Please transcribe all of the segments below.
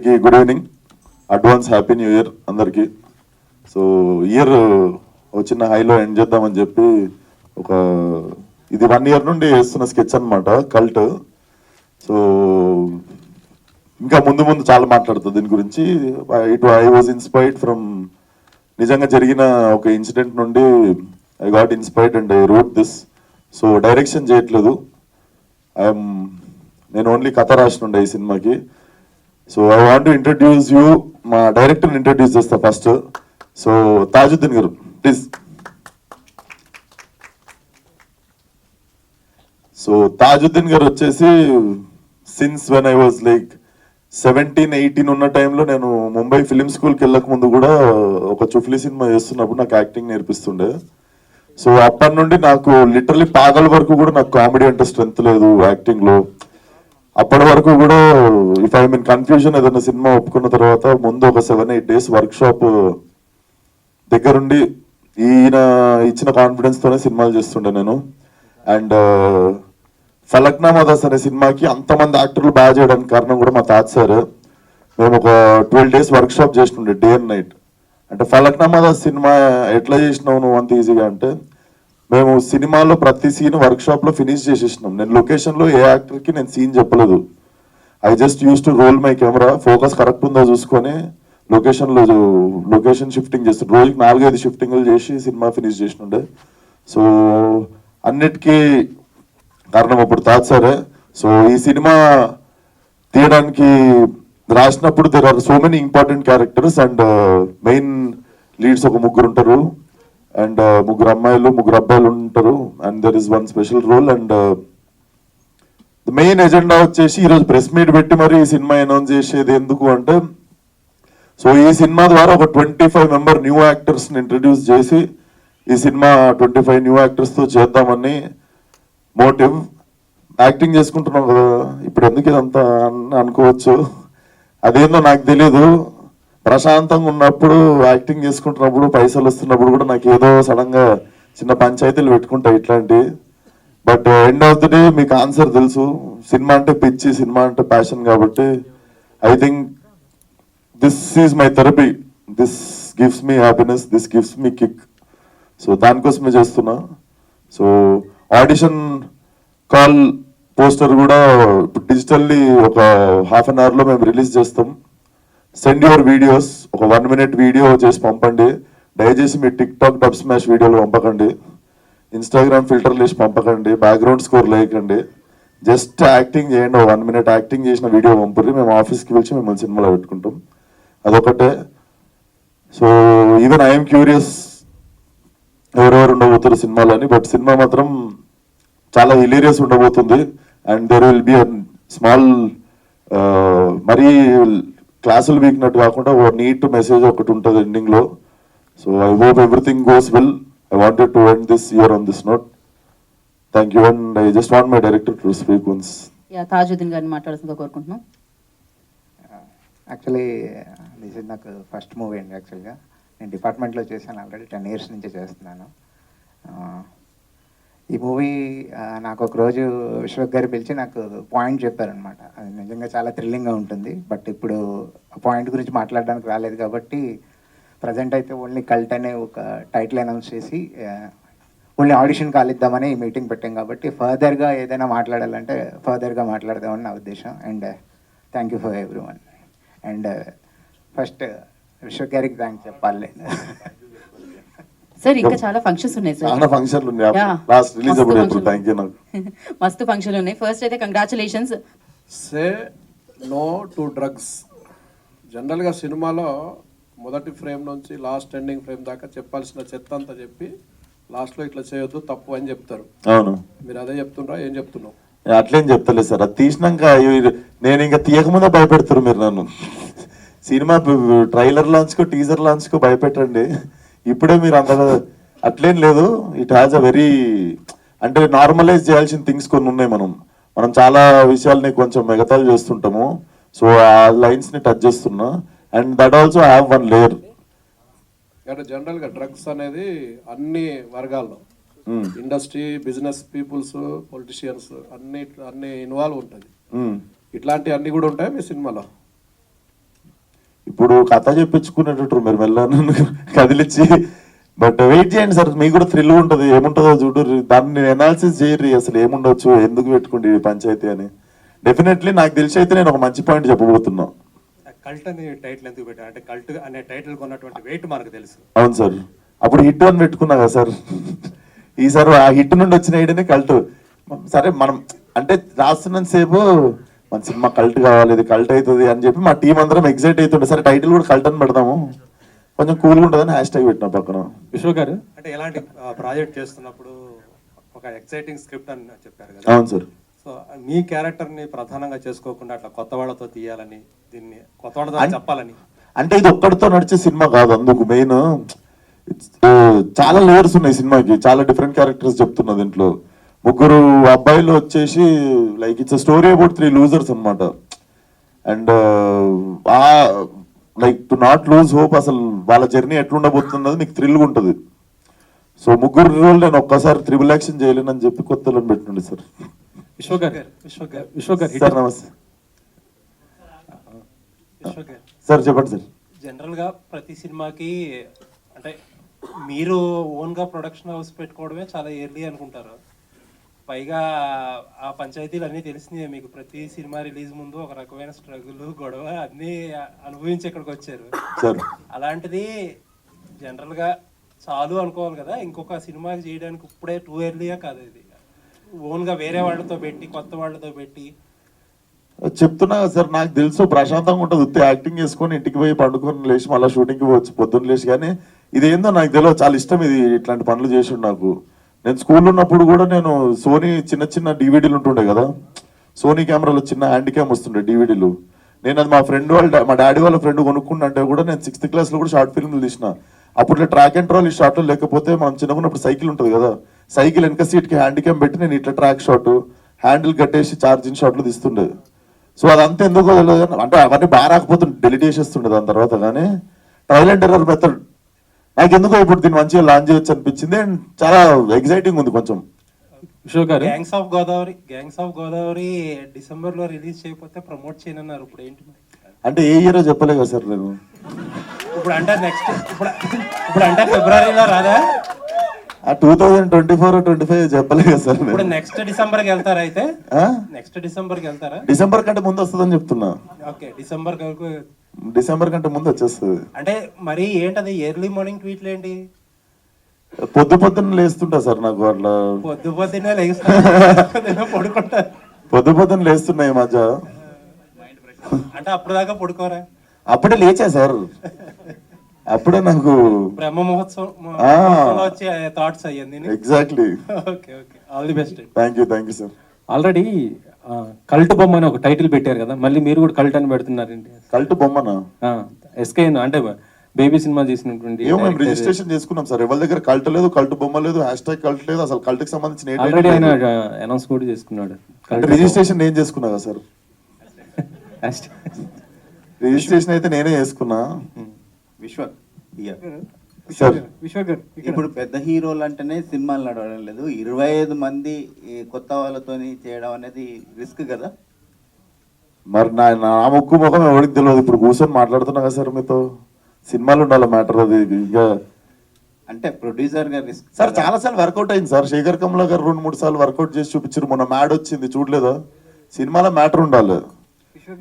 అందరికీ good evening, advance happy new year అందరికీ. So year చిన్న హైలో ఎండ్ చేద్దామని చెప్పి ఒక ఇది 1 year నుండి వేస్తున్న స్కెచ్ అనమాట, కల్ట్. సో ఇంకా ముందు ముందు చాలా మాట్లాడుతుంది దీని గురించి. ఐ వాజ్ ఇన్స్పైర్డ్ ఫ్రమ్ నిజంగా జరిగిన ఒక ఇన్సిడెంట్ నుండి I got inspired and I wrote this. So direction చేయట్లేదు, నేను ఓన్లీ కథ రాసినుండే ఈ సినిమాకి. So I want to introduce you, మా డైరెక్టర్ని ఇంట్రడ్యూస్ చేస్తా ఫస్ట్. సో తాజుద్దీన్ గారు ప్లీజ్. సో తాజుద్దీన్ గారు వచ్చేసి since when I was like 17-18 ఉన్న టైంలో నేను ముంబై ఫిలిం స్కూల్కి వెళ్ళక ముందు కూడా ఒక చుఫ్లీ సినిమా చేస్తున్నప్పుడు నాకు యాక్టింగ్ నేర్పిస్తుండే. సో అప్పటి నుండి నాకు లిటరలీ పాగల వరకు కూడా నాకు కామెడీ అంటే స్ట్రెంత్ లేదు యాక్టింగ్లో. అప్పటి వరకు కూడా ఇఫ్ ఐ మీన్ కన్ఫ్యూజన్ ఏదైనా సినిమా ఒప్పుకున్న తర్వాత ముందు ఒక 7-8 days వర్క్ షాప్ దగ్గరుండి ఈయన ఇచ్చిన కాన్ఫిడెన్స్తోనే సినిమాలు చేస్తుండే నేను. అండ్ ఫలక్నామా దాస్ అనే సినిమాకి అంతమంది యాక్టర్లు బాగా చేయడానికి కారణం కూడా మా తాత సార్. మేము ఒక 12 days వర్క్ షాప్ చేస్తుండే, డే అండ్ నైట్. అంటే ఫలక్నామా దాస్ సినిమా ఎట్లా చేసినావు నువ్వు అంత ఈజీగా అంటే, మేము సినిమాలో ప్రతి సీన్ వర్క్ షాప్ లో ఫినిష్ చేసేసినాం. నేను లొకేషన్ లో ఏ యాక్టర్ కి నేను సీన్ చెప్పలేదు. I just use to roll my camera, focus correct ఉందో చూసుకొని లొకేషన్ షిఫ్టింగ్ చేస్తుండే. రోజుకి 4-5 షిఫ్టింగ్లు చేసి సినిమా ఫినిష్ చేసినుండే. సో అన్నిటికీ కారణం అప్పుడు తాత సారే. సో ఈ సినిమా తీయడానికి రాసినప్పుడు there are so many important characters and main leads ఒక 3 ఉంటారు అండ్ 3 అమ్మాయిలు 3 అబ్బాయిలు ఉంటారు and there is 1 special role. And main agenda వచ్చేసి ఈరోజు ప్రెస్ మీట్ పెట్టి మరి ఈ సినిమా అనౌన్స్ చేసేది ఎందుకు అంటే, సో ఈ సినిమా ద్వారా ఒక 25 member న్యూ యాక్టర్స్ని ఇంట్రడ్యూస్ చేసి ఈ సినిమా 25 న్యూ యాక్టర్స్తో చేద్దామని మోటివ్. యాక్టింగ్ చేసుకుంటున్నాం కదా ఇప్పుడు ఎందుకు ఇదంతా అనుకోవచ్చు, అదేందో నాకు తెలీదు. ప్రశాంతంగా ఉన్నప్పుడు యాక్టింగ్ చేసుకుంటున్నప్పుడు పైసలు వస్తున్నప్పుడు కూడా నాకు ఏదో సడన్ గా చిన్న పంచాయతీలు పెట్టుకుంటాయి ఇట్లాంటివి. But end of the day మీకు ఆన్సర్ తెలుసు, సినిమా అంటే పిచ్చి, సినిమా అంటే ప్యాషన్. కాబట్టి I think this is my therapy, this gives me happiness, this gives me kick. So దానికోసమే చేస్తున్నా. సో ఆడిషన్ కాల్ పోస్టర్ కూడా డిజిటల్లీ ఒక 1/2 hour లో మేము రిలీజ్ చేస్తాం. సెండ్ యువర్ వీడియోస్, ఒక 1 minute వీడియో చేసి పంపండి. దయచేసి మీ టిక్టాక్ డబ్ స్మాష్ వీడియోలు పంపకండి, ఇన్స్టాగ్రామ్ ఫిల్టర్లు వేసి పంపకండి, బ్యాక్గ్రౌండ్ స్కోర్ లేకండి. జస్ట్ యాక్టింగ్ చేయండి, 1 minute యాక్టింగ్ చేసిన వీడియో పంపుర్రి, మేము ఆఫీస్కి పిలిచి మిమ్మల్ని సినిమాలో పెట్టుకుంటాం. అదొకటే. సో ఈవెన్ ఐఎమ్ క్యూరియస్ ఎవరెవరు ఉండబోతారు సినిమాలో అని. బట్ సినిమా మాత్రం చాలా హిలేరియస్ ఉండబోతుంది. And there will be small మరీ క్లాసులు వీక్నట్టు కాకుండా ఒక నీట్ మెసేజ్ ఒకటి ఉంటుంది ఎండింగ్లో. So I hope everything goes well. I wanted to end this year on this note. Thank you. And I just want my director to speak once. Tajuddin గారిని మాట్లాడుతుందిగా కోరుకుంటున్నాం. Actually this is నాకు first movie అండి. యాక్చువల్గా నేను డిపార్ట్మెంట్లో చేశాను, already 10 years నుంచి చేస్తున్నాను. ఈ మూవీ నాకు ఒక రోజు విశ్వక్ గారు పిలిచి నాకు పాయింట్ చెప్పారనమాట. అది నిజంగా చాలా థ్రిల్లింగ్గా ఉంటుంది. బట్ ఇప్పుడు ఆ పాయింట్ గురించి మాట్లాడడానికి రాలేదు కాబట్టి ప్రజెంట్ అయితే ఓన్లీ కల్ట్ అనే ఒక టైటిల్ అనౌన్స్ చేసి ఓన్లీ ఆడిషన్ కాలిద్దామని ఈ మీటింగ్ పెట్టాం. కాబట్టి ఫర్దర్గా ఏదైనా మాట్లాడాలంటే ఫర్దర్గా మాట్లాడదామని నా ఉద్దేశం. And thank you for every one. And first Vishwak గారికి థ్యాంక్స్ చెప్పాలి. సార్ ఇంకా చాలా ఫంక్షన్స్ ఉన్నాయి సార్, చాలా ఫంక్షన్లు ఉన్నాయి. లాస్ట్ రిలీజ్ అప్పుడు ఇప్పుడు థ్యాంక్ యూ. నాకు మస్తు ఫంక్షన్లు ఉన్నాయి. ఫస్ట్ అయితే congratulations. Say no to drugs. జనరల్గా సినిమాలో మొదటి ఫ్రేమ్ నుంచి లాస్ట్ ఎండింగ్ ఫ్రేమ్ దాకా చెప్పాల్సిన చెత్త అంతా చెప్పి లాస్ట్లో ఇట్లా చేయొద్దు తప్పు అని చెప్తారు. అవును, మీరు అదే చెప్తుండ్రా, ఏం చెప్తున్నావు? అట్లేం చెప్తలేదు సార్. అది తీసినాక నేను ఇంకా తీయకముందే భయపెడతారు మీరు నన్ను. సినిమా ట్రైలర్ లాంచ్కో టీజర్ లాంచ్కో భయపెట్టండి, ఇప్పుడే మీరు అంతగా అట్లేం లేదు. ఇట్ హ్యాస్ అ వెరీ అంటే నార్మలైజ్ చేయాల్సిన థింగ్స్ కొన్ని ఉన్నాయి. మనం చాలా విషయాల్ని కొంచెం మిగతాలు చేస్తుంటాము. సో ఆ లైన్స్ని టచ్ చేస్తున్నా. And that also have 1 layer. అంటే జనరల్గా డ్రగ్స్ అనేది అన్ని వర్గాల్లో, ఇండస్ట్రీ, బిజినెస్ పీపుల్స్, పొలిటీషియన్స్ అన్ని ఇన్వాల్వ్ ఉంటుంది. ఇట్లాంటి అన్ని కూడా ఉంటాయి మీ సినిమాలో? ఇప్పుడు కథ చెప్పించుకునేటట్టు మీరు మెల్లగా కదిలిచ్చి బట్ వెయిట్ చేయండి సార్, మీకు కూడా థ్రిల్ ఉంటుంది, ఏముంటుందో చూడరు, దాన్ని అనాలిసిస్ చేయరు అసలు ఏముండొచ్చు, ఎందుకు పెట్టుకుంటే ఈ పంచాయతీ అని. డెఫినెట్లీ నాకు తెలిసి అయితే నేను ఒక మంచి పాయింట్ చెప్పబోతున్నా. కల్ట్ అనే టైటిల్ ఎందుకు పెట్టారు అంటే కల్ట్ అనే టైటిల్ కొన్నటువంటి వెయిట్ మనకు తెలుసు. అవును సార్, అప్పుడు హిట్ అని పెట్టుకున్నా కదా సార్, ఈసారి ఆ హిట్ నుండి వచ్చిన ఐడియానే కల్ట్. సరే మనం అంటే రాస్తున్నంత సేపు మన సినిమా కల్ట్ కావాలి, ఇది కల్ట్ అవుతుంది అని చెప్పి మా టీం అందరం ఎగ్జైట్ అవుతుండే. సరే టైటిల్ కూడా కల్ట్ అని పెడదాము, కొంచెం కూల్గా ఉంటుందని హ్యాష్ ట్యాగ్ పెట్టినా పక్కన. విశ్వ గారు అంటే ఎలాంటి ప్రాజెక్ట్ చేస్తున్నప్పుడు ఒక ఎక్సైటింగ్ స్క్రిప్ట్ అని చెప్పారు కదా. అవును సార్. సో మీ క్యారెక్టర్ ని ప్రధానంగా చేసుకోకుండా అట్లా కొత్త వాళ్ళతో తీయాలని, దీన్ని కొత్త వాళ్ళతో చెప్పాలని. అంటే ఇది ఒక్కడితో నడిచే సినిమా కాదు, అందుకు మెయిన్ చాలా లేయర్స్ ఉన్నాయి సినిమాకి, చాలా డిఫరెంట్ క్యారెక్టర్స్ చెప్తున్నా దీంట్లో. ముగ్గురు అబ్బాయిలు వచ్చేసి like it's story about 3 losers అనమాట. And like to not lose hope, అసలు వాళ్ళ జర్నీ ఎట్లుండబోతున్నది మీకు థ్రిల్గా ఉంటుంది. సో ముగ్గురు రోజులు నేను ఒక్కసారి త్రిబుల్ యాక్షన్ చేయలేనని చెప్పి కొత్తలో పెట్టండి సార్. విశ్వ గారు సార్ నమస్తే సార్, చెప్పండి సార్. జనరల్ గా ప్రతి సినిమాకి అంటే మీరు ఓన్ గా ప్రొడక్షన్ హౌస్ పెట్టుకోవడమే చాలా ఎర్లీ అనుకుంటారు. పైగా ఆ పంచాయతీలు అన్నీ తెలిసినాయి మీకు. ప్రతి సినిమా రిలీజ్ ముందు ఒక రకమైన స్ట్రగుల్, గొడవ అన్నీ అనుభవించి ఇక్కడికి వచ్చారు. సార్ అలాంటిది జనరల్ గా చాలు అనుకోవాలి కదా, ఇంకొక సినిమా చేయడానికి ఇప్పుడే టూ ఎర్లీయా కాదు ఇది. ఓన్ గా వేరే వాళ్ళతో పెట్టి, కొత్త వాళ్ళతో పెట్టి చెప్తున్నా సార్, నాకు తెలుసు ప్రశాంతంగా ఉంటుంది, ఉత్తి యాక్టింగ్ చేసుకొని ఇంటికి పోయి పండుకొని లేచి మళ్ళీ షూటింగ్కి పోవచ్చు పొద్దున్న లేచి. కానీ ఇదేందో నాకు తెలియదు, చాలా ఇష్టం ఇది, ఇట్లాంటి పనులు చేసి నాకు. నేను స్కూల్లో ఉన్నప్పుడు కూడా నేను సోనీ చిన్న చిన్న డివిడీలు ఉంటుండే కదా, సోనీ కెమెరాలో చిన్న హ్యాండ్ క్యామ్ వస్తుండే డివిడీలు. నేను అది మా ఫ్రెండ్ మా డాడీ వాళ్ళ ఫ్రెండ్ కొనుక్కుంటే కూడా నేను 6th క్లాస్లో కూడా షార్ట్ ఫిల్మ్లు తీసిన. అప్పుడు ట్రాక్ అండ్ ట్రాల్ ఈ షార్ట్లో లేకపోతే మనం చిన్నకున్నప్పుడు సైకిల్ ఉంటుంది కదా, సైకిల్ వెనక సీట్కి హ్యాండ్ క్యామ్ పెట్టి నేను ఇట్లా ట్రాక్ షాట్, హ్యాండిల్ కట్టేసి ఛార్జింగ్ షాట్లు తీస్తుండే. సో అదంతా ఎందుకో తెలియదు, అంటే అవన్నీ బాగా రాకపోతుండే, డెలిట్ చేసేస్తుండే దాని తర్వాత. కానీ ట్రయల్ అండ్ ఎర్రర్ మెథడ్ నాకు ఎందుకో ఇప్పుడు దీన్ని మంచిగా లాంచ్ చేయొచ్చు అనిపించింది, అండ్ చాలా ఎగ్జైటింగ్ ఉంది కొంచెం. విశ్వ గారు గ్యాంగ్స్ ఆఫ్ గోదావరి డిసెంబర్ లో రిలీజ్ చేయకపోతే ప్రమోట్ చేయనన్నారు. ఇప్పుడు ఏంటి మరి? అంటే ఏ ఇయరో చెప్పలే కదా సార్ నేను. ఇప్పుడు అంటే నెక్స్ట్ ఇప్పుడు అంటే ఫిబ్రవరిలో రాదా? 2024-25 చెప్పలే కదా సార్ ఇప్పుడు నేను. నెక్స్ట్ డిసెంబర్ కి వెళ్తారా అయితే? ఆ? నెక్స్ట్ డిసెంబర్ కి వెళ్తారా? డిసెంబర్ కంటే ముందు వస్తుందని చెప్తున్నా. ఓకే, డిసెంబర్ వరకు. డిసెంబర్ కంటే ముందు వచ్చేస్తుంది. అంటే మరి ఏంటది ఎర్లీ మార్నింగ్ ట్వీట్లు ఏంటి? పొద్దున్న లేస్తుంటా సార్, నాకు అట్లా పొద్దున్నే లేస్తా పడుకుంటారు. పొద్దున్న లేస్తున్నాయి ఈ మధ్య. అంటే అప్పుడు దాకా పడుకోరా? అప్పుడే లేచా సార్, అప్పుడే నాకు బ్రహ్మ మహోత్సవం వచ్చే థాట్స్ అయ్యింది. Exactly. Okay okay, all the best. Thank you sir. Already cult బొమ్మ అని ఒక టైటిల్ పెట్టారు కదా, మళ్ళీ మీరు కూడా కల్ట్ అని పెడుతున్నారండి. కల్ట్ బొమ్మనా? ఎస్కే అంటే బేబీ సినిమా చేసినటువంటి ఏమో మేము రిజిస్ట్రేషన్ చేసుకున్నాం సార్, ఎవరి దగ్గర కల్ట్ లేదు, కల్ట్ బొమ్మ లేదు, హ్యాష్ ట్యాగ్ కల్ట్ లేదు, అసలు కల్ట్ కి సంబంధించిన ఆల్రెడీ ఆయన అనౌన్స్ కూడా చేసుకున్నాడు. రిజిస్ట్రేషన్ నేను చేసుకున్నా కదా సార్, రిజిస్ట్రేషన్ అయితే నేనే చేసుకున్నా. విశ్వ సార్ ఇప్పుడు పెద్ద హీరోలు అంటేనే సినిమాలు నడవడం లేదు, 25 మంది ఈ కొత్త వాళ్ళతోని చేయడం అనేది రిస్క్ కదా. మరి నా ముక్కు ముఖం ఎవరికి తెలియదు, ఇప్పుడు కూర్చొని మాట్లాడుతున్నా కదా సార్ మీతో. సినిమాలు ఉండాలి మ్యాటర్ అది. ఇంకా అంటే ప్రొడ్యూసర్ గా రిస్క్ సార్ చాలా సార్లు వర్కౌట్ అయింది సార్, శేఖర్ కమలా గారు 2-3 సార్లు వర్కౌట్ చేసి చూపించారు. మొన్న మ్యాడ్ వచ్చింది చూడలేదా? సినిమాలో మ్యాటర్ ఉండాలి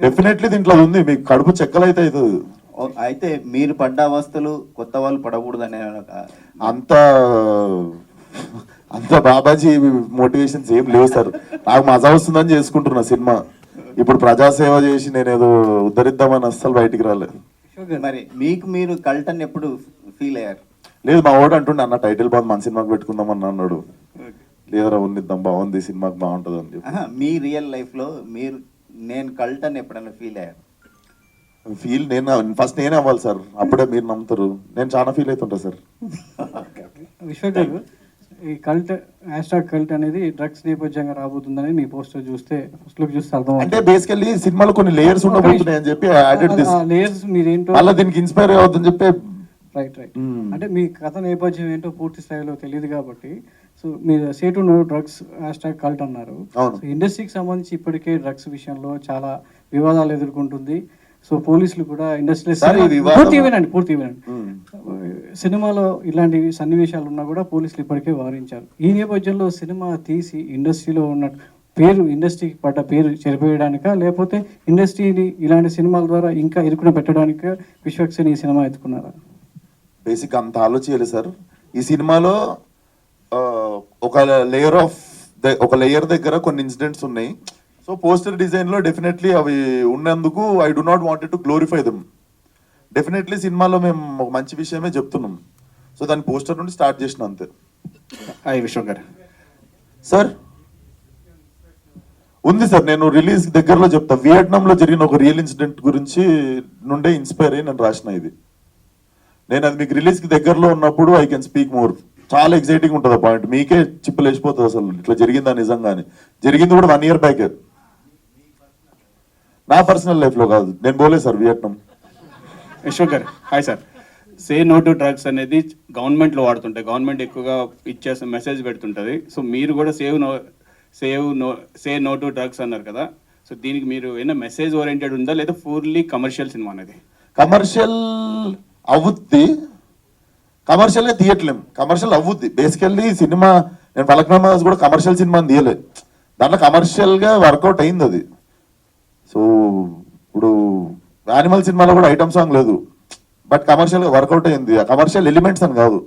డెఫినెట్లీ, దీంట్లో అది ఉంది, మీకు కడుపు చెక్కలైతే అవుతుంది. అయితే మీరు పడ్డ అవస్థలు కొత్త వాళ్ళు పడకూడదనే అంత బాబాజీ మోటివేషన్స్ ఏం లేవు సార్, నాకు మజా వస్తుందని చేసుకుంటున్నా సినిమా. ఇప్పుడు ప్రజాసేవ చేసి నేనేదో ఉద్ధరిద్దామని అస్సలు బయటికి రాలేదు. మరి మీకు మీరు కల్ట్ అని ఎప్పుడు ఫీల్ అయ్యారు? లేదు, మా వాడు అంటుండే అన్న టైటిల్ బాగుంది మన సినిమాకి పెట్టుకుందాం అని అన్నాడు. లేదరా ఉన్నిద్దాం, బాగుంది సినిమాకి బాగుంటుంది అని చెప్పి. మీ రియల్ లైఫ్ లో మీరు నేను కల్ట్ అని ఎప్పుడైనా ఫీల్ అయ్యారు? ఫస్ట్ నేనే అవ్వాలి సార్, అప్పుడే మీరు నమ్ముతారు. నేను చాలా ఫీల్ అవుతుంటా సార్. విశ్వ గారు, ఈ కల్ట్ #కల్ట్ అనేది డ్రగ్స్ నేపథ్యంగా రాబోతుందని మీ పోస్టర్ చూస్తే ఫస్ట్ లుక్ చూస్తే అర్థం. అంటే బేసికల్లీ సినిమాలో కొన్ని లేయర్స్ ఉండబోతున్నాయి అని చెప్పి యాడెడ్ దిస్. లేయర్స్ మీరేంటో అలా దీనికి ఇన్స్పైర్ అవుతుందని చెప్పి. రైట్ అంటే మీ కథ నేపథ్యం ఏంటో పూర్తి స్థాయిలో తెలియదు కాబట్టి, సో మీరు సేటు నో డ్రగ్స్ #కల్ట్ అన్నారు. ఇండస్ట్రీకి సంబంధించి ఇప్పటికే డ్రగ్స్ విషయంలో చాలా వివాదాలు ఎదుర్కొంటుంది. సో పోలీసులు కూడా ఇండస్ట్రియల్ సార్, ఈ వివాదం- పూర్తి వినండి సినిమాలో ఇలాంటి సన్నివేశాలు ఉన్నా కూడా పోలీసులు ఇప్పటికే వారించారు. ఈ నేపథ్యంలో సినిమా తీసి ఇండస్ట్రీలో ఉన్న ఇండస్ట్రీకి పడ్డ పేరు చెరిపేయడానికా, లేకపోతే ఇండస్ట్రీని ఇలాంటి సినిమాల ద్వారా ఇంకా ఇరుకున పెట్టడానికా విశ్వక్సేన్ ఈ సినిమా ఎత్తుకున్నారా? బేసిక్ అంత ఆలోచించలేదు సార్. ఈ సినిమాలో ఒక లేయర్ దగ్గర కొన్ని ఇన్సిడెంట్స్ ఉన్నాయి. సో పోస్టర్ డిజైన్ లో డెఫినెట్లీ అవి ఉన్నందుకు I do not wanted to glorify them. Definitely సినిమాలో మేము ఒక మంచి విషయమే చెప్తున్నాం. సో దాని పోస్టర్ నుండి స్టార్ట్ చేసిన అంతే. హాయ్ విశ్వ గారు. సార్ ఉంది సార్, నేను రిలీజ్ దగ్గరలో చెప్తా. వియట్నాంలో జరిగిన ఒక రియల్ ఇన్సిడెంట్ గురించి నుండే ఇన్స్పైర్ అయ్యి నేను రాసిన ఇది. నేను అది మీకు రిలీజ్కి దగ్గరలో ఉన్నప్పుడు ఐ కెన్ స్పీక్ మోర్. చాలా ఎక్సైటింగ్ ఉంటుంది ఆ పాయింట్, మీకే చిప్పులు వేసిపోతుంది అసలు ఇట్లా జరిగిందా నిజంగానే. జరిగింది కూడా 1 year బ్యాక్, నా పర్సనల్ లైఫ్లో కాదు. నేను పోలేదు సార్ వియట్నాం. విశ్వ గారు hi sir. Say no to drugs అనేది గవర్నమెంట్లో వాడుతుంటాయి, గవర్నమెంట్ ఎక్కువగా ఇచ్చేసే మెసేజ్ పెడుతుంటుంది. సో మీరు కూడా సే నో టు డ్రగ్స్ అన్నారు కదా, సో దీనికి మీరు ఏమైనా మెసేజ్ ఓరియంటెడ్ ఉందా లేదా పూర్లీ కమర్షియల్ సినిమా అనేది? కమర్షియల్ అవుద్ది, కమర్షియల్గా తీయట్లేం. కమర్షియల్ అవుద్ది బేసికల్లీ సినిమా. నేను ఫలక్నామా కూడా కమర్షియల్ సినిమా అని తీయలే, దాంట్లో కమర్షియల్గా వర్కౌట్ అయింది అది. సో ఇప్పుడు యానిమల్ సినిమాలో కూడా ఐటమ్ సాంగ్ లేదు, బట్ కమర్షియల్గా వర్కౌట్ అయింది. ఆ కమర్షియల్ ఎలిమెంట్స్ అని కాదు,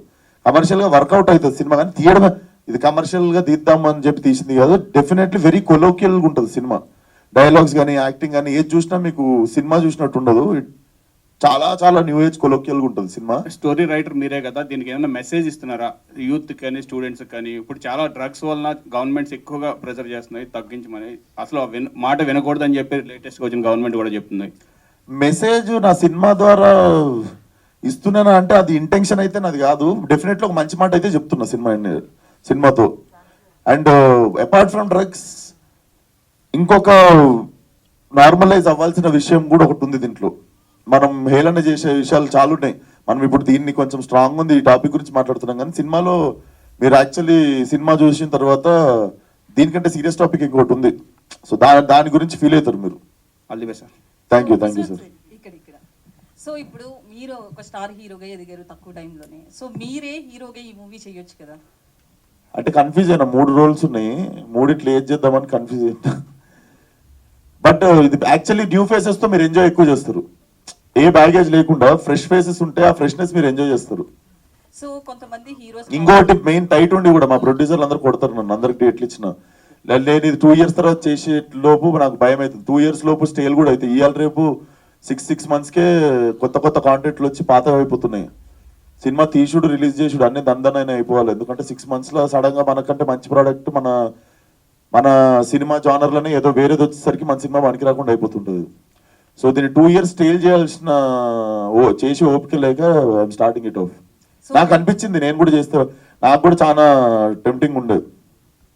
కమర్షియల్గా వర్కౌట్ అవుతుంది సినిమా. కానీ తీయడమే, ఇది కమర్షియల్గా తీద్దాం అని చెప్పి తీసింది కాదు. డెఫినెట్లీ వెరీ కొలోకియల్గా ఉంటుంది సినిమా. డైలాగ్స్ కానీ యాక్టింగ్ కానీ ఏది చూసినా మీకు సినిమా చూసినట్టు ఉండదు. చాలా చాలా న్యూ ఏజ్ కొలోకియల్గా ఉంటుంది సినిమా. స్టోరీ రైటర్ మీరే కదా, దీనికి ఏమైనా మెసేజ్ ఇస్తున్నారా యూత్ కానీ స్టూడెంట్స్ కానీ? ఇప్పుడు చాలా డ్రగ్స్ వలన గవర్నమెంట్స్ ఎక్కువగా ప్రెజర్ చేస్తున్నాయి తగ్గించమని, అసలు మాట వినకూడదని చెప్పి లేటెస్ట్గా వచ్చిన గవర్నమెంట్ కూడా చెప్తుంది. మెసేజ్ నా సినిమా ద్వారా ఇస్తున్నానా అంటే అది ఇంటెన్షన్ అయితే నాది కాదు. డెఫినెట్లీ ఒక మంచి మాట అయితే చెప్తున్నా సినిమాతో. అండ్ అపార్ట్ ఫ్రమ్ డ్రగ్స్ ఇంకొక నార్మలైజ్ అవ్వాల్సిన విషయం కూడా ఒకటి ఉంది దీంట్లో. మనం హేళన చేసే విషయాలు చాలా ఉన్నాయి. మనం ఇప్పుడు దీన్ని కొంచెం స్ట్రాంగ్ ఉంది ఈ టాపిక్ గురించి మాట్లాడుతున్నాం, కానీ సినిమాలో మీరు యాక్చువల్లీ సినిమా చూసిన తర్వాత దీనికంటే సీరియస్ టాపిక్ ఇంకొకటి ఉంది. సో దాని గురించి ఫీల్ అవుతారు మీరు. All the best sir. Thank you sir. ఇక్కడ సో ఇప్పుడు మీరు ఒక స్టార్ హీరోగా ఎదిగారు తక్కువ టైంలోనే. సో మీరే హీరోగా ఈ మూవీ చేయొచ్చు కదా? అంటే కన్ఫ్యూజ్ అయినా, 3 roles ఉన్నాయి, మూడిట్లో ఏది చేద్దామని కన్ఫ్యూజ్ అయినా. బట్ ఇది యాక్చువల్లీ న్యూ ఫేసెస్ తో మీరు ఎంజాయ్ ఎక్కువ చేస్తారు. ఏ బ్యాగేజ్ లేకుండా ఫ్రెష్ ఫేసెస్ ఉంటే ఆ ఫ్రెష్నెస్ మీరు ఎంజాయ్ చేస్తారు. సో కొంతమంది హీరోస్ ఇంకోటి మెయిన్ టైట్ ఉండి కూడా మా ప్రొడ్యూసర్లు అందరూ కొడతారు నన్ను, అందరికి డేట్లు ఇచ్చిన. నేను ఇది 2 years తర్వాత చేసే లోపు నాకు భయం అవుతుంది. 2 years లోపు స్టేల్ కూడా అవుతాయి. ఇవాళ రేపు 6 monthsకే కొత్త కాంటెంట్లు వచ్చి పాత అయిపోతున్నాయి. సినిమా తీసుడు రిలీజ్ చేసుడు అన్ని దందనైనా అయిపోవాలి. ఎందుకంటే 6 monthsలో సడన్ గా మనకంటే మంచి ప్రోడక్ట్ మన సినిమా జానర్లోనే ఏదో వేరేది వచ్చేసరికి మన సినిమా మనకి రాకుండా అయిపోతుంటుంది. సో దీన్ని 2 years స్టేల్ చేయాల్సిన చేసి ఓపిక లేక ఐఎమ్ స్టార్టింగ్ ఇట్ ఆఫ్. నాకు అనిపించింది నేను కూడా చేస్తే, నాకు కూడా చాలా టెంప్టింగ్ ఉండేది.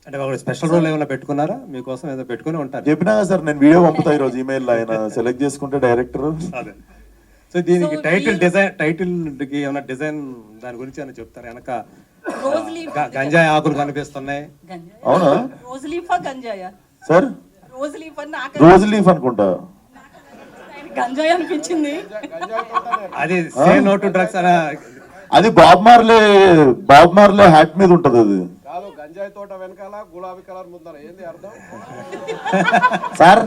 అంటే ఒక స్పెషల్ రోల్ ఏమైనా పెట్టుకున్నారా మీకోసం? ఏదో పెట్టుకుని ఉంటారు. చెప్పినా కదా సార్, నేను వీడియో పంపుతా ఈరోజు ఈమెయిల్. ఆయన సెలెక్ట్ చేసుకుంటే డైరెక్టర్. అదే. సో దీనికి టైటిల్కి ఏమైనా డిజైన్ దాని గురించి ఏమైనా చెప్తారా? వెనక గంజాయి ఆకులు కనిపిస్తున్నాయి. అవునా? రోజ్ లీఫా గంజాయా సార్? రోజ్ లీఫ్ అని నాకు రోజ్ లీఫ్ అనుకుంటా. గంజాయి అనిపించింది. అది సే నో టు డ్రగ్స్ అనే, అది బాబ్ మార్లే హ్యాట్ మీద ఉంటది అది. కాదు, గంజాయి తోట వెనకాల గులాబీ కలర్ ముందర ఏంది అర్థం? సార్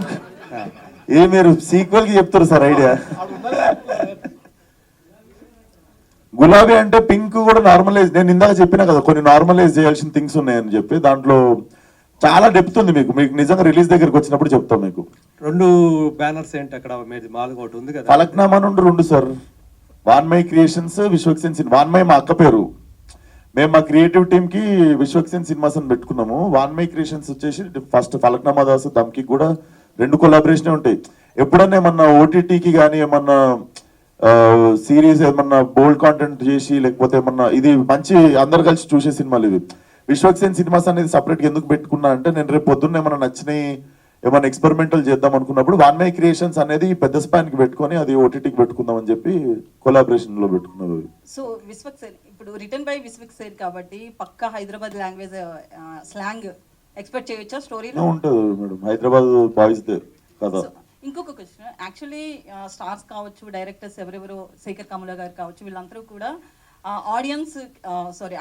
ఏ మీరు సీక్వెల్ కి చెప్తారు సార్ ఐడియా? గులాబీ అంటే పింక్ కూడా నార్మలైజ్. నేను ఇందాక చెప్పినా కదా కొన్ని నార్మలైజ్ చేయాల్సిన థింగ్స్ ఉన్నాయని చెప్పి, దాంట్లో చాలా డెప్త్ ఉంది. మీకు నిజంగా రిలీజ్ దగ్గరికి వచ్చినప్పుడు చెప్తాం. మీకు 2 బ్యానర్స్ ఏంటి అక్కడ? మీది మాలుగా ఒకటి ఉంది కదా, ఫలక్నామా నుండి 2 సార్. వాన్మై క్రియేషన్స్, విశ్వక్సేన్ సినిమా. వాన్మై మా అక్క పేరు. మేము మా క్రియేటివ్ టీమ్ కి విశ్వక్సేన్ సినిమాస్ అని పెట్టుకున్నాము. వాన్మై క్రియేషన్స్ వచ్చేసి ఫస్ట్ ఫలక్నామా దాస్ దమ్కి కూడా 2 కొలాబరేషన్ ఉంటాయి. ఎప్పుడన్నా ఏమన్నా ఓటీటీకి కానీ ఏమన్నా సిరీస్ ఏమన్నా బోల్డ్ కాంటెంట్ చేసి, లేకపోతే ఏమన్నా ఇది మంచి అందరు కలిసి చూసే సినిమాలు ఇవి. విశ్వక్సేన్ సినిమాస్ అనేది సపరేట్గా ఎందుకు పెట్టుకున్నా అంటే, నేను రేపు పొద్దున్న ఏమన్నా నచ్చినాయి ఏమైనా ఎక్స్పెరిమెంటల్ చేద్దాం అనుకున్నప్పుడు వాన్మై క్రియేషన్స్ అనేది పెద్ద స్పాన్ కి పెట్టుకొని అది ఓటీటీకి పెట్టుకుందాం అని చెప్పి కొలాబరేషన్ లో పెట్టుకున్నది. సో విశ్వక్సేన్ ఇప్పుడు రిటర్న్ బై విశ్వక్సేన్ కాబట్టి పక్కా హైదరాబాద్ లాంగ్వేజ్ స్లాంగ్ ఎక్స్పెక్ట్ చేయొచ్చా స్టోరీలో? ఉంటుంది మేడం, హైదరాబాద్ బాయ్స్ దే కదా. ఇంకొక క్వశ్చన్, యాక్చువల్లీ స్టార్స్ కావచ్చు, డైరెక్టర్స్ ఎవరెవరో, శేఖర్ కమల గారు కావచ్చు, వీళ్ళందరూ కూడా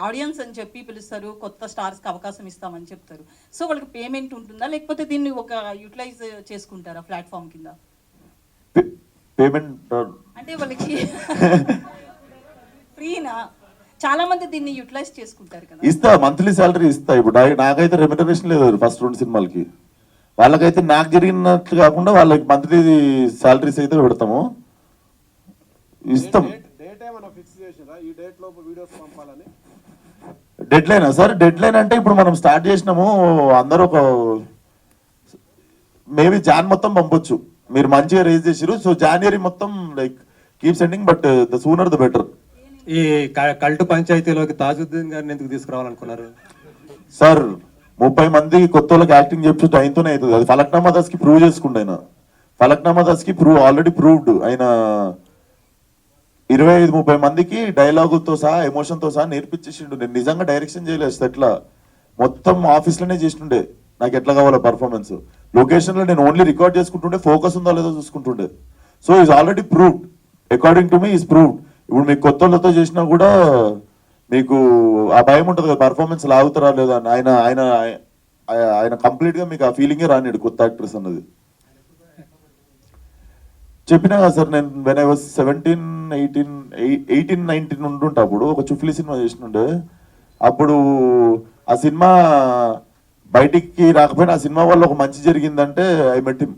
ఆడియన్స్ అని చెప్పి పిలుస్తారు, కొత్త స్టార్స్కి అవకాశం ఇస్తామని చెప్తారు. సో వాళ్ళకి పేమెంట్ ఉంటుందా, లేకపోతే దీన్ని ఒక యూటిలైజ్ చేసుకుంటారా ప్లాట్ఫామ్ కింద? పేమెంట్ అంటే వాళ్ళకి ఫ్రీనా? చాలా మంది దీన్ని యూటిలైజ్ చేసుకుంటారు కదా. ఇస్తా, మంత్లీ శాలరీ ఇస్తా. ఇప్పుడు నాకైతే రెమ్యునరేషన్ లేదు ఫస్ట్ 2 సినిమాలకి. వాళ్ళకైతే నాకు జరిగినట్లు కాకుండా వాళ్ళకి మంత్లీ శాలరీస్ అయితే పెడతాము, ఇస్తాం. డేట్ ఏమైనా ఫిక్స్ చేసిరా ఈ డేట్ లోపు వీడియోస్ పంపాలని? డెడ్ లైనా సార్? డెడ్ లైన్ అంటే ఇప్పుడు మనం స్టార్ట్ చేసినాము, అందరూ ఒక మేబీ జాన్ మొత్తం పంపొచ్చు. మీరు మంచిగా రేజ్ చేసిరు, సో జనవరి మొత్తం like keep sending, but the sooner the better. ఈ కల్టు పంచాయతీలోకి తాజుద్దీన్ గారిని ఎందుకు తీసుకురావాలనుకున్నారు సార్? 30 మంది కొత్త వాళ్ళకి యాక్టింగ్ చెప్పి టైంతోనే అవుతుంది. అది ఫలక్నామా దాస్ కి ప్రూవ్ చేసుకుంటే ఆయన, ఫలక్నామా దాస్ కి ఆల్రెడీ ప్రూవ్డ్. ఆయన 25-30 మందికి డైలాగులతో సహా ఎమోషన్తో సహా నేర్పించేసిండు. నేను నిజంగా డైరెక్షన్ చేయలేదు, ఎట్లా మొత్తం ఆఫీస్లోనే చేస్తుండే. నాకు ఎట్లా కావాలో పర్ఫార్మెన్స్, లొకేషన్లో నేను ఓన్లీ రికార్డ్ చేసుకుంటుండే, ఫోకస్ ఉందో లేదో చూసుకుంటుండే. So is already proved, according to me is proved. ఇప్పుడు మీకు కొత్త వాళ్ళతో చేసినా కూడా మీకు ఆ భయం ఉంటుంది కదా, పర్ఫార్మెన్స్ లాగుతారా లేదా అని. ఆయన ఆయన ఆయన కంప్లీట్గా మీకు ఆ ఫీలింగే రానిడు కొత్త యాక్ట్రెస్ అన్నది. చెప్పినా కదా సార్, నేను వెన్ ఐ వాజ్ 17, 18, 19 ఉంటుంటే అప్పుడు ఒక చుఫ్లీ సినిమా చేసినుండే. అప్పుడు ఆ సినిమా బయటికి రాకపోయినా ఆ సినిమా వల్ల ఒక మంచి జరిగిందంటే ఐ మెట్ హిమ్.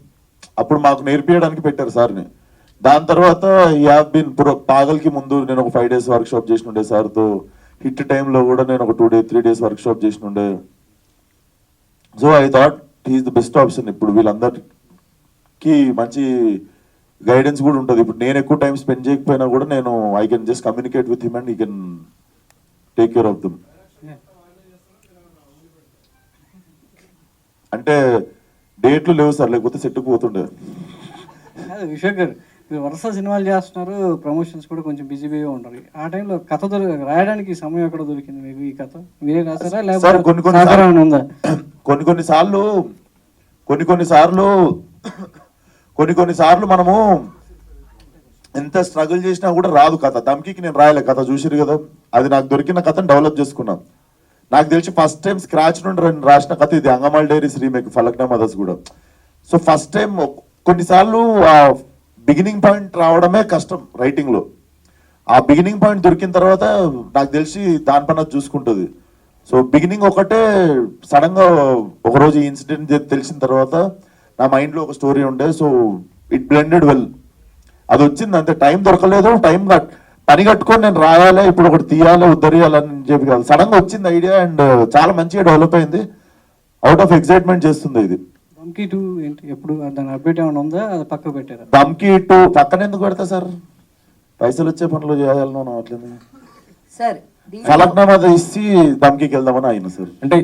అప్పుడు మాకు నేర్పించడానికి పెట్టారు సార్ని. దాని తర్వాత ఈ హ్యావ్ బీన్ పాగల్కి ముందు నేను ఒక 5 days వర్క్ షాప్ చేసినుండే సార్తో. హిట్ టైంలో కూడా నేను ఒక 3 days వర్క్ షాప్ చేసినుండే. So I thought he's the best option. ఇప్పుడు వీళ్ళందరికీ మంచి గైడెన్స్ కూడా ఉంటుంది. ఇప్పుడు నేను ఎక్కువ టైం స్పెండ్ చేయకపోయినా కూడా నేను I can just communicate with him and he can take care of them. అంటే డేట్లు లేవు సార్, లేకపోతే సెట్కు పోతుండే. విశ్వక్ గారు, మీరు వరుస సినిమాలు చేస్తున్నారు, ప్రమోషన్స్ కూడా కొంచెం బిజీగా ఉంటారు. ఆ టైంలో కథ రాయడానికి సమయం ఎక్కడ దొరికింది మీకు? ఈ కథ మీరే రాసారా లేకపోతే ఉందా? కొన్నిసార్లు మనము ఎంత స్ట్రగుల్ చేసినా కూడా రాదు కథ. దమ్కి నేను రాయలే కథ, చూసిరు కదా. అది నాకు దొరికిన కథను డెవలప్ చేసుకున్నాను. నాకు తెలిసి ఫస్ట్ టైం స్క్రాచ్ నుండి రాసిన కథ ఇది, అంగమాల్ డైరీస్ రీమేక్, ఫలక్నామా దాస్ కూడా. సో ఫస్ట్ టైం కొన్నిసార్లు ఆ బిగినింగ్ పాయింట్ రావడమే కష్టం రైటింగ్ లో. ఆ బిగినింగ్ పాయింట్ దొరికిన తర్వాత నాకు తెలిసి దానిపైన చూసుకుంటుంది. సో బిగినింగ్ ఒకటే సడన్ గా ఒకరోజు ఈ ఇన్సిడెంట్ తెలిసిన తర్వాత నా మైండ్ లో ఒక స్టోరీ ఉండే. So it blended well. అది వచ్చింది అంతే, టైం దొరకలేదు. టైం పని కట్టుకొని నేను రాయాలి, ఇప్పుడు ఒకటి తీయాలి, ఉద్ధరియాలని చెప్పి కాదు, సడన్ గా వచ్చింది ఐడియా అండ్ చాలా మంచిగా డెవలప్ అయింది. అవుట్ ఆఫ్ ఎక్సైట్మెంట్ చేస్తుంది ఇది. దమ్కి 2 ఏంటి, ఎప్పుడు దాని అప్డేట్ ఏమైనా ఉందా? అది పక్కకు పెట్టారా? దమ్కి 2 పక్కన ఎందుకు పెడతా సార్? పైసలు వచ్చే పనులు చేయాలను అట్లేదు. సార్ ఫలక్నామా తీసి దమ్కి వెళ్దామని ఆయన సార్. అంటే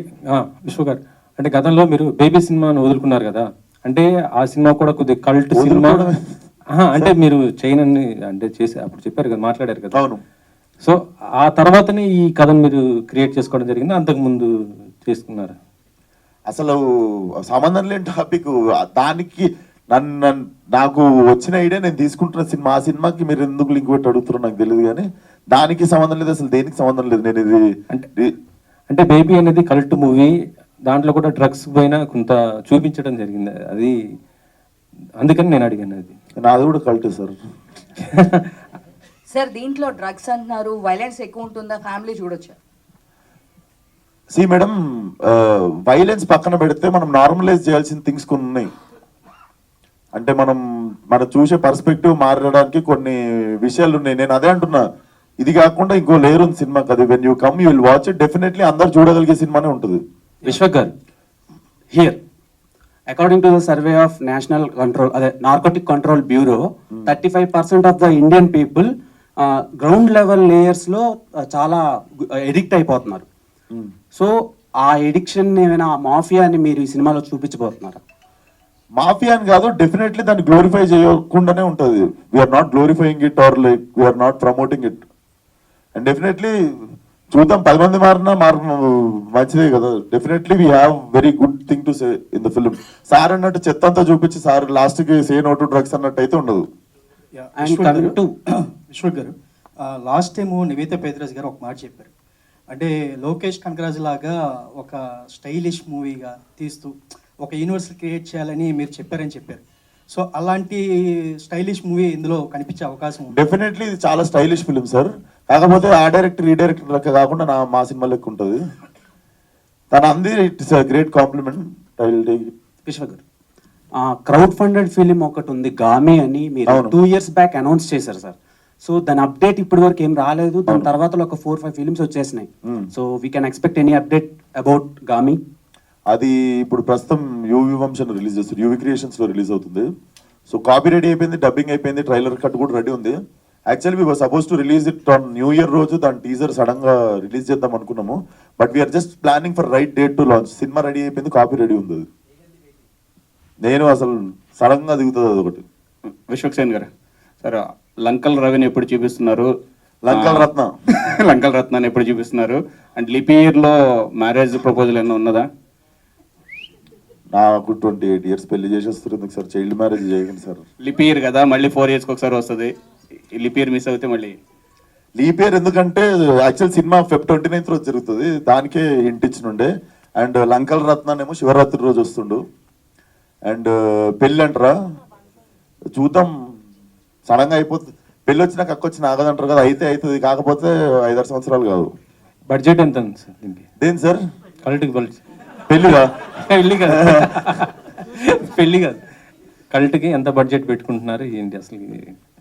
విశ్వ గారు, అంటే గతంలో మీరు బేబీ సినిమాను వదులుకున్నారు కదా, అంటే ఆ సినిమా కూడా కొద్దిగా కల్ట్ సినిమా. అంటే మీరు చైనని అంటే చేసి అప్పుడు చెప్పారు కదా, మాట్లాడారు కదా. అవును. సో ఆ తర్వాతనే ఈ కథను మీరు క్రియేట్ చేసుకోవడం జరిగింది, అంతకు ముందు చేసుకున్నారు? అసలు సంబంధం లేని టాపిక్ దానికి నాకు వచ్చిన ఐడియా నేను తీసుకుంటున్న సినిమా. ఆ సినిమాకి మీరు ఎందుకు లింక్ పెట్టి అడుగుతారో నాకు తెలియదు, కానీ దానికి సంబంధం లేదు, అసలు దేనికి సంబంధం లేదు. నేను ఇది అంటే బేబీ అనేది కల్ట్ మూవీ, దాంట్లో కూడా డ్రగ్స్ పైన కొంత చూపించడం జరిగింది, అది అందుకని నేను అడిగాను. అది నాది కూడా కల్ట్ సార్. సార్ దీంట్లో డ్రగ్స్ అంటున్నారు, వైలెన్స్ ఎక్కువ ఉంటుందా, ఫ్యామిలీ చూడొచ్చా? సి మేడం, వైలెన్స్ పక్కన పెడితే మనం నార్మలైజ్ చేయాల్సిన థింగ్స్ కొన్ని ఉన్నాయి. అంటే మనం చూసే పర్స్పెక్టివ్ మారడానికి కొన్ని విషయాలు ఉన్నాయి. నేను అదే అంటున్నా, ఇది కాకుండా ఇంకో లేయర్ ఉంది సినిమాకి. అది when you come you will watch it, definitely అందరు చూడగలిగే సినిమానే ఉంటుంది. విశ్వక్ గారు, here according to the survey of national control అదే narcotic control bureau, 35% of the Indian people ground level layers లో చాలా ఎడిక్ట్ అయిపోతున్నారు. సో ఆ ఎడిక్షన్ ఏమైనా మాఫియా అని మీరు ఈ సినిమాలో చూపించబోతున్నారా? మాఫియా అని కాదు, డెఫినెట్లీ దాన్ని గ్లోరిఫై చేయకుండానే ఉంటుంది. We're not glorifying it or like we're not promoting it. And definitely చూద్దాం, 10 మంది మారినా మంచిదే కదా. Definitely we have very good thing to say in the film. Sir అన్నట్టు చెత్త అంతా చూపించి సార్ లాస్ట్ కి సే నో టు డ్రగ్స్ అన్నట్టు అయితే ఉండదు. విశ్వక్ గారు, లాస్ట్ టైం నివేతా పేదరాజ్ గారు ఒక మాట చెప్పారు. అంటే లోకేష్ కనకరాజు లాగా ఒక స్టైలిష్ మూవీగా తీస్తూ ఒక యూనివర్స్ క్రియేట్ చేయాలని మీరు చెప్పారని చెప్పారు. సో అలాంటి స్టైలిష్ మూవీ ఇందులో కనిపించే అవకాశం ఉంది. డెఫినెట్లీ ఇది చాలా స్టైలిష్ ఫిల్మ్ సార్. కాకపోతే ఆ డైరెక్టర్ ఈ డైరెక్టర్ లెక్క కాకుండా మా సినిమా లెక్క ఉంటుంది. తన అంది ఇట్స్ గ్రేట్ కాంప్లిమెంట్. విశ్వ గారు, క్రౌడ్ ఫండెడ్ ఫిలిం ఒకటి ఉంది గామి అని, మీరు 2 years బ్యాక్ అనౌన్స్ చేశారు సార్. సో దాని అప్డేట్ ఇప్పటి వరకు ఏం రాలేదు. దాని తర్వాత ఒక 4-5 ఫిలిమ్స్ వచ్చేసినాయి. So we can expect any update about Gaami? అది ఇప్పుడు ప్రస్తుతం యూవి వంశన్ రిలీజ్ చేస్తారు, యూవి క్రియేషన్స్ లో రిలీజ్ అవుతుంది. సో కాపీ రెడీ అయిపోయింది, డబ్బింగ్ అయిపోయింది, ట్రైలర్ కట్ కూడా రెడీ ఉంది. Actually we were supposed to release it on new year రోజు. దాని టీజర్ సడన్ గా రిలీజ్ చేద్దాం అనుకున్నాము. But we are just planning for right date to launch. సినిమా రెడీ అయిపోయింది, కాపీ రెడీ ఉంది. నేను అసలు సడన్ గా దిగుతుంది అది ఒకటి. విశ్వక్సేన్ గారు, సార్ లంకల్ రవిని ఎప్పుడు చూపిస్తున్నారు? లంకల్ రత్న లంకల్ రత్నాన్ని ఎప్పుడు చూపిస్తున్నారు? అండ్ లిపియర్ లో మ్యారేజ్ ప్రపోజల్ ఏమన్నా ఉన్నదా? నాకు 28 years పెళ్లి చేసేస్తుంది సార్. చైల్డ్ మ్యారేజ్ చేయకండి సార్. లిపియర్ కదా, మళ్ళీ 4 years ఒకసారి వస్తుంది. లిపియర్ మిస్ అవుతే మళ్ళీ లీప్ ఇయర్ ఎందుకంటే యాక్చువల్ సినిమా Feb 29th రోజు జరుగుతుంది, దానికే హింట్ ఇచ్చినుండే. అండ్ లంకల్ రత్నానేమో శివరాత్రి రోజు వస్తుండు. అండ్ పెళ్ళి అంటారా చూద్దాం, సడన్ గా అయిపోతుంది. పెళ్ళి వచ్చినాక అక్కొచ్చిన ఆగదంటారు కదా, అయితే అవుతుంది. కాకపోతే 5-6 సంవత్సరాలు కాదు. బడ్జెట్ ఎంత సార్ దీనికి? దేని సార్? కల్ట్కి బడ్జెట్? పెళ్ళిగా? పెళ్ళి కాదు, పెళ్ళి కాదు, కల్ట్కి ఎంత బడ్జెట్ పెట్టుకుంటున్నారు ఏంటి అసలు?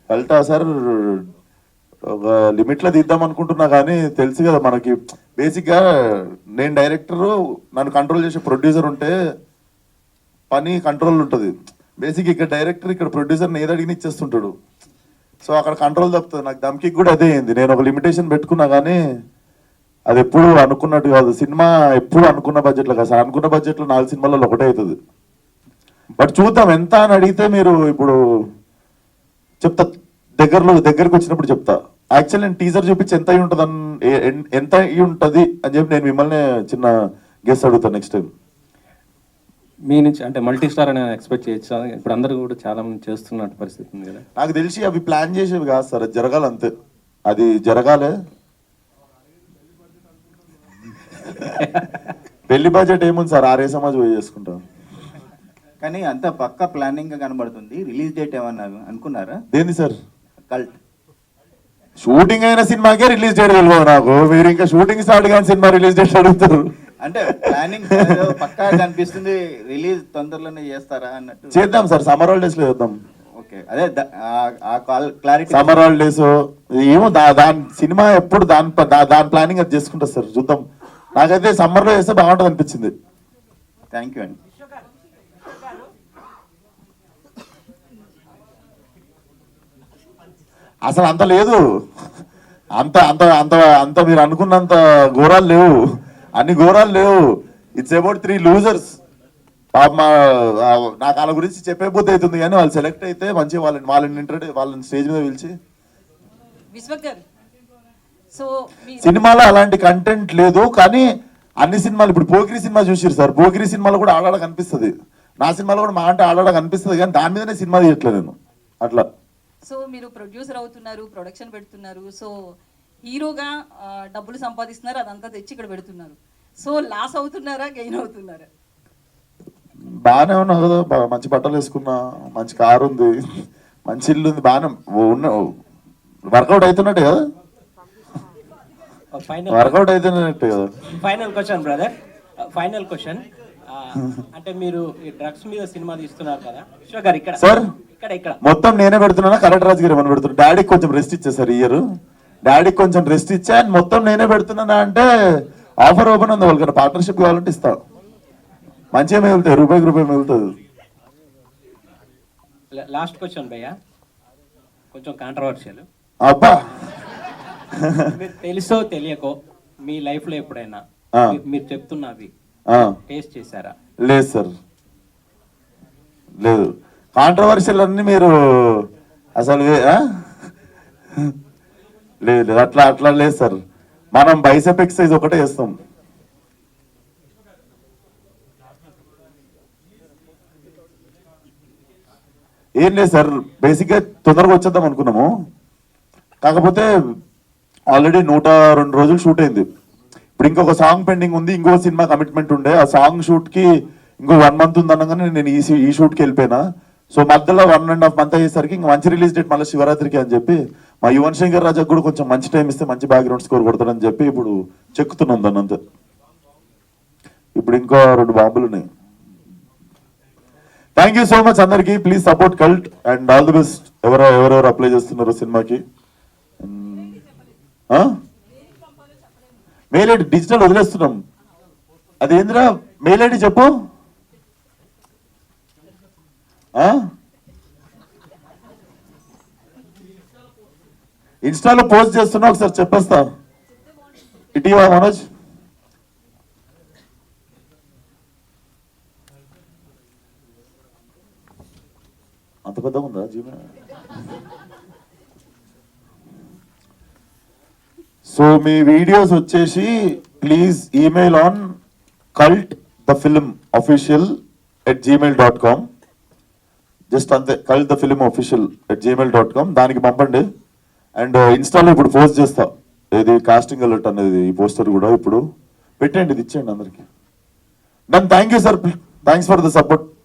కల్టా సార్ ఒక లిమిట్ లో తీద్దాం అనుకుంటున్నా, కానీ తెలుసు కదా మనకి. బేసిక్ గా నేను డైరెక్టర్, నన్ను కంట్రోల్ చేసే ప్రొడ్యూసర్ ఉంటే పని కంట్రోల్ ఉంటుంది. బేసిక్ ఇక్కడ డైరెక్టర్, ఇక్కడ ప్రొడ్యూసర్ ఏది అడిగిన ఇచ్చేస్తుంటాడు. సో అక్కడ కంట్రోల్ తప్పుతుంది. నాకు దమ్కి కూడా అదే అయింది. నేను ఒక లిమిటేషన్ పెట్టుకున్నా, కానీ అది ఎప్పుడు అనుకున్నట్టు కాదు. సినిమా ఎప్పుడు అనుకున్న బడ్జెట్లో కాదు సార్. అనుకున్న బడ్జెట్లో 4 సినిమాలలో ఒకటే అవుతుంది. బట్ చూద్దాం, ఎంత అని అడిగితే మీరు ఇప్పుడు చెప్తా, దగ్గరకు వచ్చినప్పుడు చెప్తా. యాక్చువల్ నేను టీజర్ చూపించి ఎంత అయి ఉంటుంది ఎంత అయి ఉంటుంది అని చెప్పి నేను మిమ్మల్ని చిన్న గెస్ అడుగుతాను నెక్స్ట్ టైం. మీ నుంచి అంటే మల్టీ స్టార్ అని ఎక్స్పెక్ట్ చేయొచ్చు. ఇప్పుడు అందరూ కూడా చాలా మంది చేస్తున్న పరిస్థితి ఉంది కదా. నాకు తెలిసి అవి ప్లాన్ చేసేవి కాదు సార్, అది జరగాలి అంతే. అది జరగాలే. పెళ్లి బడ్జెట్ ఏముంది సార్, ఆర్య సమాజ్ పోయి చేసుకుంటాం. కానీ అంత పక్క ప్లానింగ్ గా కనబడుతుంది. రిలీజ్ డేట్ ఏమన్నా అనుకున్నారా? దేని సార్? కల్ట్ షూటింగ్ అయిన సినిమాకే రిలీజ్ డేట్ తెలియదు నాకు. మీరు ఇంకా షూటింగ్ స్టార్ట్ కానీ సినిమా రిలీజ్ డేట్ అడుగుతారు. అంటే ప్లానింగ్ పక్కా కనిపిస్తుంది. రిలీజ్ తొందరలోనే చేస్తారా అన్నట్టు. చేద్దాం సార్, సమ్మర్ హాలిడేస్ లో చేద్దాం. ఓకే, అదే క్లారిటీ. సమ్మర్ హాలిడేస్ ఏమో దాని సినిమా ఎప్పుడు దాని ప్లానింగ్ అది చేసుకుంటా సార్. చూద్దాం. నాకైతే సమ్మర్ లో చేస్తే బాగుంటుంది అనిపించింది. థ్యాంక్ యూ అండి. అసలు అంత లేదు, అంత అంత అంత అంత మీరు అనుకున్నంత ఘోరాలు లేవు, అన్ని ఘోరాలు లేవు. It's about 3 losers. నాకు వాళ్ళ గురించి చెప్పే బుద్ధి అవుతుంది, కానీ వాళ్ళు సెలెక్ట్ అయితే మంచిగా వాళ్ళని స్టేజ్ మీద పిలిచి. సో సినిమాలో అలాంటి కంటెంట్ లేదు, కానీ అన్ని సినిమాలు ఇప్పుడు పోకిరి సినిమా చూసిరు సార్. పోకిరి సినిమాలో కూడా ఆడాడ కనిపిస్తుంది, నా సినిమాలో కూడా మా అంటే ఆడాడ కనిపిస్తుంది, కానీ దాని మీదనే సినిమా తీయట్లేదు నేను అట్లా. సో మీరు ప్రొడ్యూసర్ అవుతున్నారు, ప్రొడక్షన్ పెడుతున్నారు, సో హీరోగా డబ్బులు సంపాదిస్తున్నారు, అదంతా తెచ్చి ఇక్కడ పెడుతున్నారు. సో లాస్ అవుతున్నారా, గెయిన్ అవుతున్నారా? బాగానే ఉన్నా కదా, మంచి బట్టలు వేసుకున్నా, మంచి కారు ఉంది, మంచి ఇల్లు ఉంది, బాగానే ఉన్న వర్కౌట్ అవుతున్నట్టే కదా. వర్కౌట్ అవుతున్నట్టే కదా. Final question brother, final question. అంటే మీరు ఈ డ్రగ్స్ మీద సినిమా తీస్తున్నారు కదా విశ్వ గారు, ఇక్కడ సార్ ఇక్కడ మొత్తం నేనే పెడుతున్నా, కరెక్ట్ రాజు గారు ఏమని పెడుతున్నా. డాడీకి కొంచెం రెస్ట్ ఇచ్చా సార్ ఇయర్, డాడీకి కొంచెం రెస్ట్ ఇచ్చా, అండ్ మొత్తం నేనే పెడుతున్నా. అంటే ఆఫర్ ఓపెన్ ఉంది, వాళ్ళకి పార్ట్నర్షిప్ కావాలంటే ఇస్తా. మంచిగా మిగులుతాయి, రూపాయికి రూపాయి మిగులుతుంది. లాస్ట్ క్వశ్చన్ భయ్యా, కొంచెం కాంట్రవర్షియల్. అబ్బా, మీరు తెలుసో తెలియకో మీ లైఫ్ లో ఎప్పుడైనా మీరు చెప్తున్నది టేస్ట్ చేశారా? లేదు సార్, లేదు. కాంట్రవర్షియల్ అన్ని మీరు అసలు లేదు, అట్లా లేదు సార్. మనం బైసెప్ ఎక్సర్సైజ్ ఒకటే చేస్తాం. ఏం లేదు సార్, బేసిక్గా తొందరగా వచ్చేద్దాం అనుకున్నాము. కాకపోతే ఆల్రెడీ 102 రోజులు షూట్ అయింది. ఇప్పుడు ఇంకొక సాంగ్ పెండింగ్ ఉంది, ఇంకో సినిమా కమిట్మెంట్ ఉండే. ఆ సాంగ్ షూట్ కి ఇంకో 1 month ఉంది అనగానే నేను ఈ షూట్కి వెళ్ళిపోయినా. సో మధ్యలో 1.5 month అయ్యేసరికి ఇంకా మంచి రిలీజ్ డేట్ మళ్ళీ శివరాత్రికి అని చెప్పి మా యువన్ శంకర్ రాజాకు కూడా కొంచెం మంచి టైం ఇస్తే మంచి బ్యాక్గ్రౌండ్ స్కోర్ కొడతాడని చెప్పి ఇప్పుడు చెక్కుతున్నాం దాన్ని అంతే. ఇప్పుడు ఇంకో 2 బాంబులు ఉన్నాయి. థ్యాంక్ యూ సో మచ్ అందరికి. Please support cult and all the best. ఎవరెవరు అప్లై చేస్తున్నారు సినిమాకి. మెయిల్ ఐడి డిజిటల్ వదిలేస్తున్నాం. అదేంద్రా మెయిల్ ఐడి చెప్పు. ఇన్స్టాలో పోస్ట్ చేస్తున్నా, ఒకసారి చెప్పేస్తా. ఇటీవల మనోజ్ అంత పెద్దగా ఉందా జీమెయిల్? సో మీ వీడియోస్ వచ్చేసి please email on cultthefilmofficial@gmail.com. Just అంతే, cultthefilmofficial@gmail.com దానికి పంపండి. అండ్ ఇన్స్టాలో ఇప్పుడు పోస్ట్ చేస్తా, ఇది కాస్టింగ్ అలర్ట్ అనేది. ఈ పోస్టర్ కూడా ఇప్పుడు పెట్టండి, ఇది ఇచ్చేయండి అందరికి. Done. Thank you sir, thanks for the support.